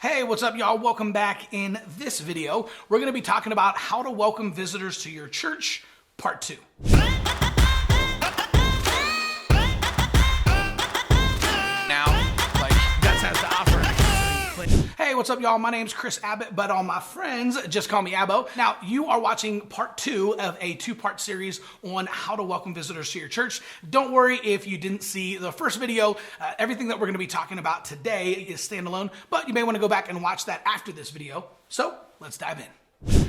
Hey, what's up, y'all? Welcome back. In this video, we're going to be talking about how to welcome visitors to your church, part 2. Hey, what's up, y'all? My name's Chris Abbott, but all my friends just call me Abbo. Now, you are watching part 2 of a 2-part series on how to welcome visitors to your church. Don't worry if you didn't see the first video. Everything that we're going to be talking about today is standalone, but you may want to go back and watch that after this video. So let's dive in.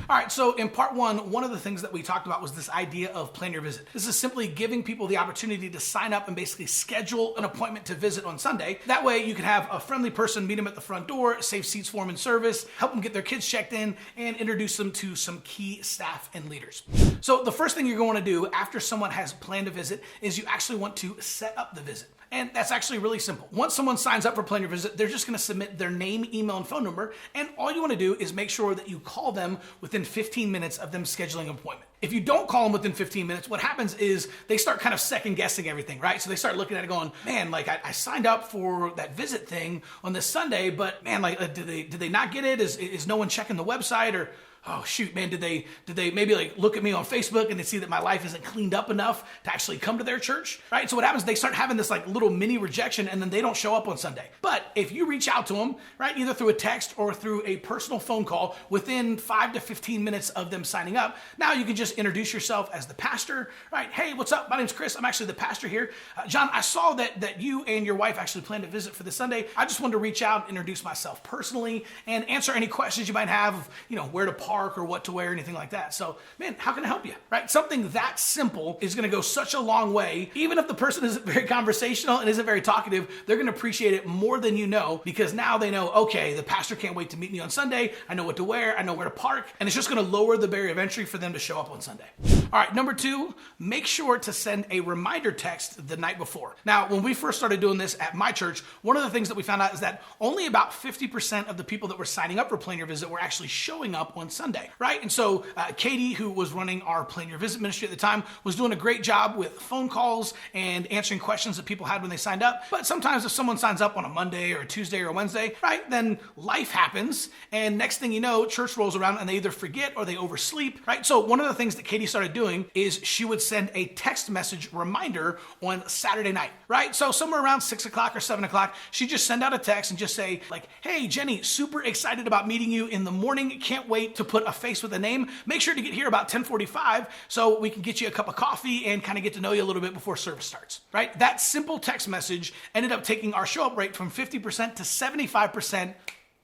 All right, so in part 1, one of the things that we talked about was this idea of plan your visit. This is simply giving people the opportunity to sign up and basically schedule an appointment to visit on Sunday. That way you can have a friendly person meet them at the front door, save seats for them in service, help them get their kids checked in, and introduce them to some key staff and leaders. So the first thing you're going to do after someone has planned a visit is you actually want to set up the visit. And that's actually really simple. Once someone signs up for Plan Your Visit, they're just going to submit their name, email, and phone number. And all you want to do is make sure that you call them within 15 minutes of them scheduling an appointment. If you don't call them within 15 minutes, what happens is they start kind of second guessing everything, right? So they start looking at it going, man, like I signed up for that visit thing on this Sunday, but man, like did they not get it? Is no one checking the website? Or oh shoot, man, did they maybe like look at me on Facebook and they see that my life isn't cleaned up enough to actually come to their church, right? So what happens, they start having this like little mini rejection and then they don't show up on Sunday. But if you reach out to them, right, either through a text or through a personal phone call within 5 to 15 minutes of them signing up, now you can just introduce yourself as the pastor, right? Hey, what's up? My name's Chris. I'm actually the pastor here. John, I saw that you and your wife actually planned to visit for this Sunday. I just wanted to reach out, introduce myself personally, and answer any questions you might have of, where to park or what to wear, anything like that. So, man, how can I help you? Right? Something that simple is going to go such a long way. Even if the person isn't very conversational and isn't very talkative, they're going to appreciate it more than you know, because now they know, okay, the pastor can't wait to meet me on Sunday. I know what to wear. I know where to park. And it's just going to lower the barrier of entry for them to show up on Sunday. All right, number 2, make sure to send a reminder text the night before. Now, when we first started doing this at my church, one of the things that we found out is that only about 50% of the people that were signing up for Plan Your Visit were actually showing up on Sunday, right? And so Katie, who was running our Plan Your Visit ministry at the time, was doing a great job with phone calls and answering questions that people had when they signed up. But sometimes if someone signs up on a Monday or a Tuesday or a Wednesday, right, then life happens. And next thing you know, church rolls around and they either forget or they oversleep, right? So one of the things that Katie started doing is she would send a text message reminder on Saturday night, right? So somewhere around 6 o'clock or 7 o'clock, she'd just send out a text and just say like, hey, Jenny, super excited about meeting you in the morning. Can't wait to put a face with a name. Make sure to get here about 10:45 so we can get you a cup of coffee and kind of get to know you a little bit before service starts, right? That simple text message ended up taking our show up rate from 50% to 75%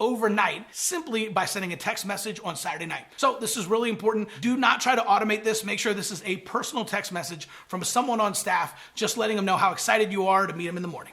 overnight, simply by sending a text message on Saturday night. So this is really important. Do not try to automate this. Make sure this is a personal text message from someone on staff, just letting them know how excited you are to meet them in the morning.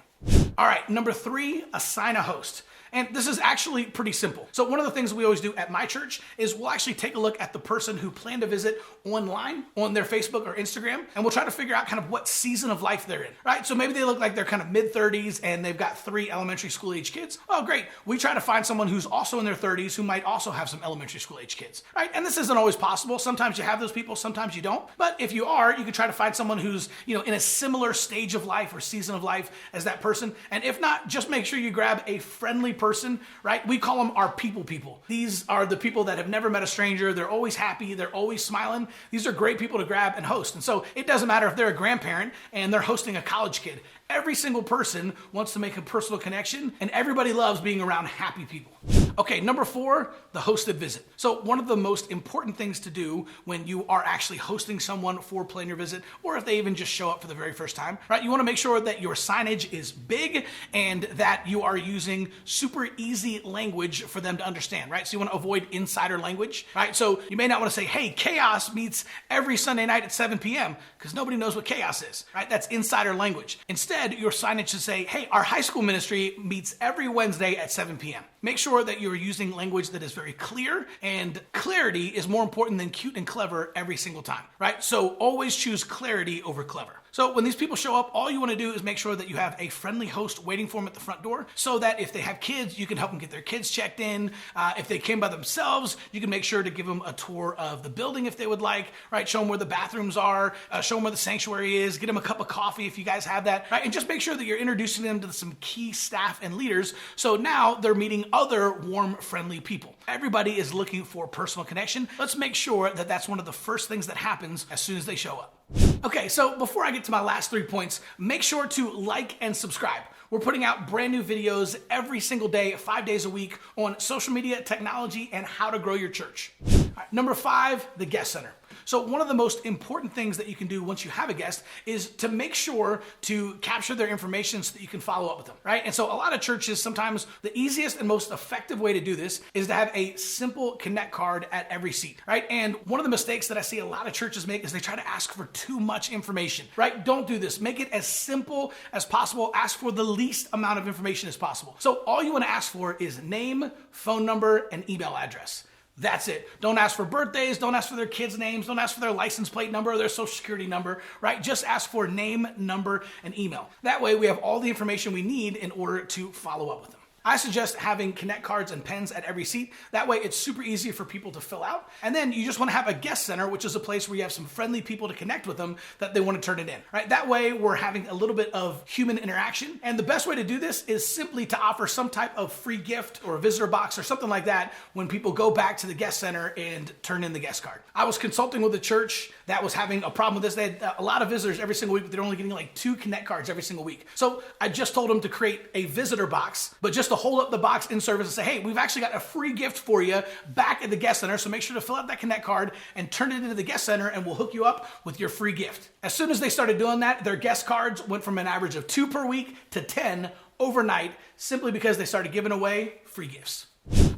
All right, number 3, assign a host. And this is actually pretty simple. So one of the things we always do at my church is we'll actually take a look at the person who planned a visit online on their Facebook or Instagram, and we'll try to figure out kind of what season of life they're in, right? So maybe they look like they're kind of mid-30s and they've got 3 elementary school age kids. Oh, great. We try to find someone who's also in their 30s who might also have some elementary school age kids, right? And this isn't always possible. Sometimes you have those people, sometimes you don't. But if you are, you can try to find someone who's, in a similar stage of life or season of life as that person. And if not, just make sure you grab a friendly person, right? We call them our people. These are the people that have never met a stranger. They're always happy. They're always smiling. These are great people to grab and host. And so it doesn't matter if they're a grandparent and they're hosting a college kid. Every single person wants to make a personal connection, and everybody loves being around happy people. Okay, number 4, the hosted visit. So one of the most important things to do when you are actually hosting someone for Plan Your Visit, or if they even just show up for the very first time, right? You want to make sure that your signage is big and that you are using super easy language for them to understand, right? So you want to avoid insider language, right? So you may not want to say, hey, chaos meets every Sunday night at 7 p.m. because nobody knows what chaos is, right? That's insider language. Instead, your signage should say, hey, our high school ministry meets every Wednesday at 7 p.m. Make sure that you're using language that is very clear, and clarity is more important than cute and clever every single time, right? So always choose clarity over clever. So when these people show up, all you want to do is make sure that you have a friendly host waiting for them at the front door so that if they have kids, you can help them get their kids checked in. If they came by themselves, you can make sure to give them a tour of the building if they would like, right? Show them where the bathrooms are, show them where the sanctuary is, get them a cup of coffee if you guys have that, right? And just make sure that you're introducing them to some key staff and leaders. So now they're meeting other warm, friendly people. Everybody is looking for personal connection. Let's make sure that that's one of the first things that happens as soon as they show up. Okay, so before I get to my last 3 points, make sure to like and subscribe. We're putting out brand new videos every single day, 5 days a week on social media, technology, and how to grow your church. All right, number 5, the guest center. So one of the most important things that you can do once you have a guest is to make sure to capture their information so that you can follow up with them, right? And so a lot of churches, sometimes the easiest and most effective way to do this is to have a simple connect card at every seat, right? And one of the mistakes that I see a lot of churches make is they try to ask for too much information, right? Don't do this. Make it as simple as possible. Ask for the least amount of information as possible. So all you want to ask for is name, phone number, and email address. That's it. Don't ask for birthdays. Don't ask for their kids' names. Don't ask for their license plate number or their social security number, right? Just ask for name, number, and email. That way we have all the information we need in order to follow up with them. I suggest having connect cards and pens at every seat. That way it's super easy for people to fill out. And then you just want to have a guest center, which is a place where you have some friendly people to connect with them that they want to turn it in, right? That way we're having a little bit of human interaction. And the best way to do this is simply to offer some type of free gift or a visitor box or something like that when people go back to the guest center and turn in the guest card. I was consulting with a church that was having a problem with this. They had a lot of visitors every single week, but they're only getting like 2 connect cards every single week. So I just told them to create a visitor box, but just to hold up the box in service and say, hey, we've actually got a free gift for you back at the guest center. So make sure to fill out that connect card and turn it into the guest center and we'll hook you up with your free gift. As soon as they started doing that, their guest cards went from an average of 2 per week to 10 overnight, simply because they started giving away free gifts.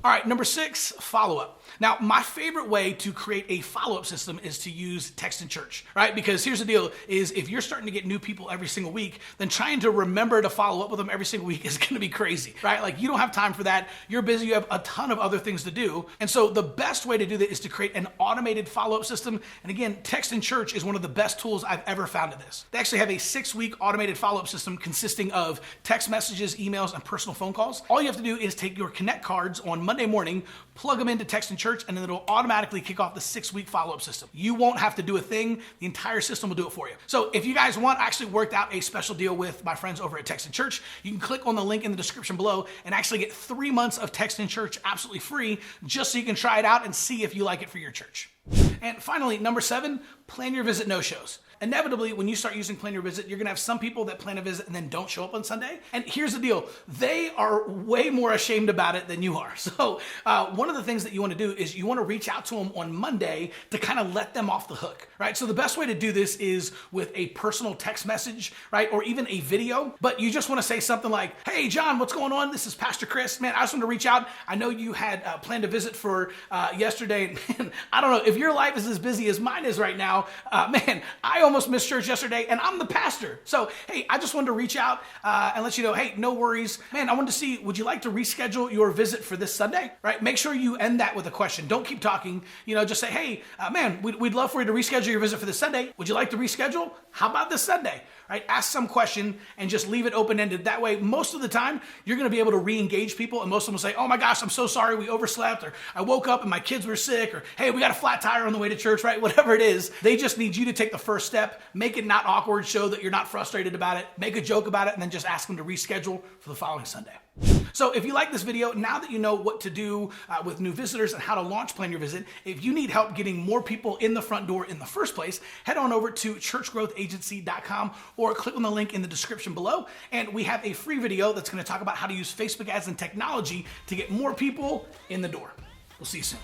All right, number 6, follow-up. Now, my favorite way to create a follow-up system is to use text in church, right? Because here's the deal, is if you're starting to get new people every single week, then trying to remember to follow up with them every single week is gonna be crazy, right? Like you don't have time for that. You're busy, you have a ton of other things to do. And so the best way to do that is to create an automated follow-up system. And again, text in church is one of the best tools I've ever found at this. They actually have a 6-week automated follow-up system consisting of text messages, emails, and personal phone calls. All you have to do is take your connect cards on Monday morning, plug them into text in church, and then it'll automatically kick off the 6-week follow-up system. You won't have to do a thing. The entire system will do it for you. So if you guys want, I actually worked out a special deal with my friends over at Text in Church. You can click on the link in the description below and actually get 3 months of Text in Church absolutely free, just so you can try it out and see if you like it for your church. And finally, number 7, plan your visit no-shows. Inevitably, when you start using Plan Your Visit, you're gonna have some people that plan a visit and then don't show up on Sunday. And here's the deal, they are way more ashamed about it than you are. So one of the things that you wanna do is you wanna reach out to them on Monday to kind of let them off the hook, right? So the best way to do this is with a personal text message, right? Or even a video, but you just wanna say something like, hey, John, what's going on? This is Pastor Chris. Man, I just wanted to reach out. I know you had planned a visit for yesterday. And I don't know, if your life is as busy as mine is right now, man, I almost missed church yesterday and I'm the pastor. So, hey, I just wanted to reach out and let you know, hey, no worries. Man, I wanted to see, would you like to reschedule your visit for this Sunday, right? Make sure you end that with a question. Don't keep talking, just say, hey, man, we'd love for you to reschedule your visit for this Sunday. Would you like to reschedule? How about this Sunday? Right? Ask some question and just leave it open-ended. That way, most of the time, you're going to be able to re-engage people, and most of them will say, oh my gosh, I'm so sorry, we overslept, or I woke up and my kids were sick, or hey, we got a flat tire on the way to church, right? Whatever it is, they just need you to take the first step, make it not awkward, show that you're not frustrated about it, make a joke about it, and then just ask them to reschedule for the following Sunday. So if you like this video, now that you know what to do with new visitors and how to launch Plan Your Visit, if you need help getting more people in the front door in the first place, head on over to churchgrowthagency.com or click on the link in the description below. And we have a free video that's going to talk about how to use Facebook ads and technology to get more people in the door. We'll see you soon.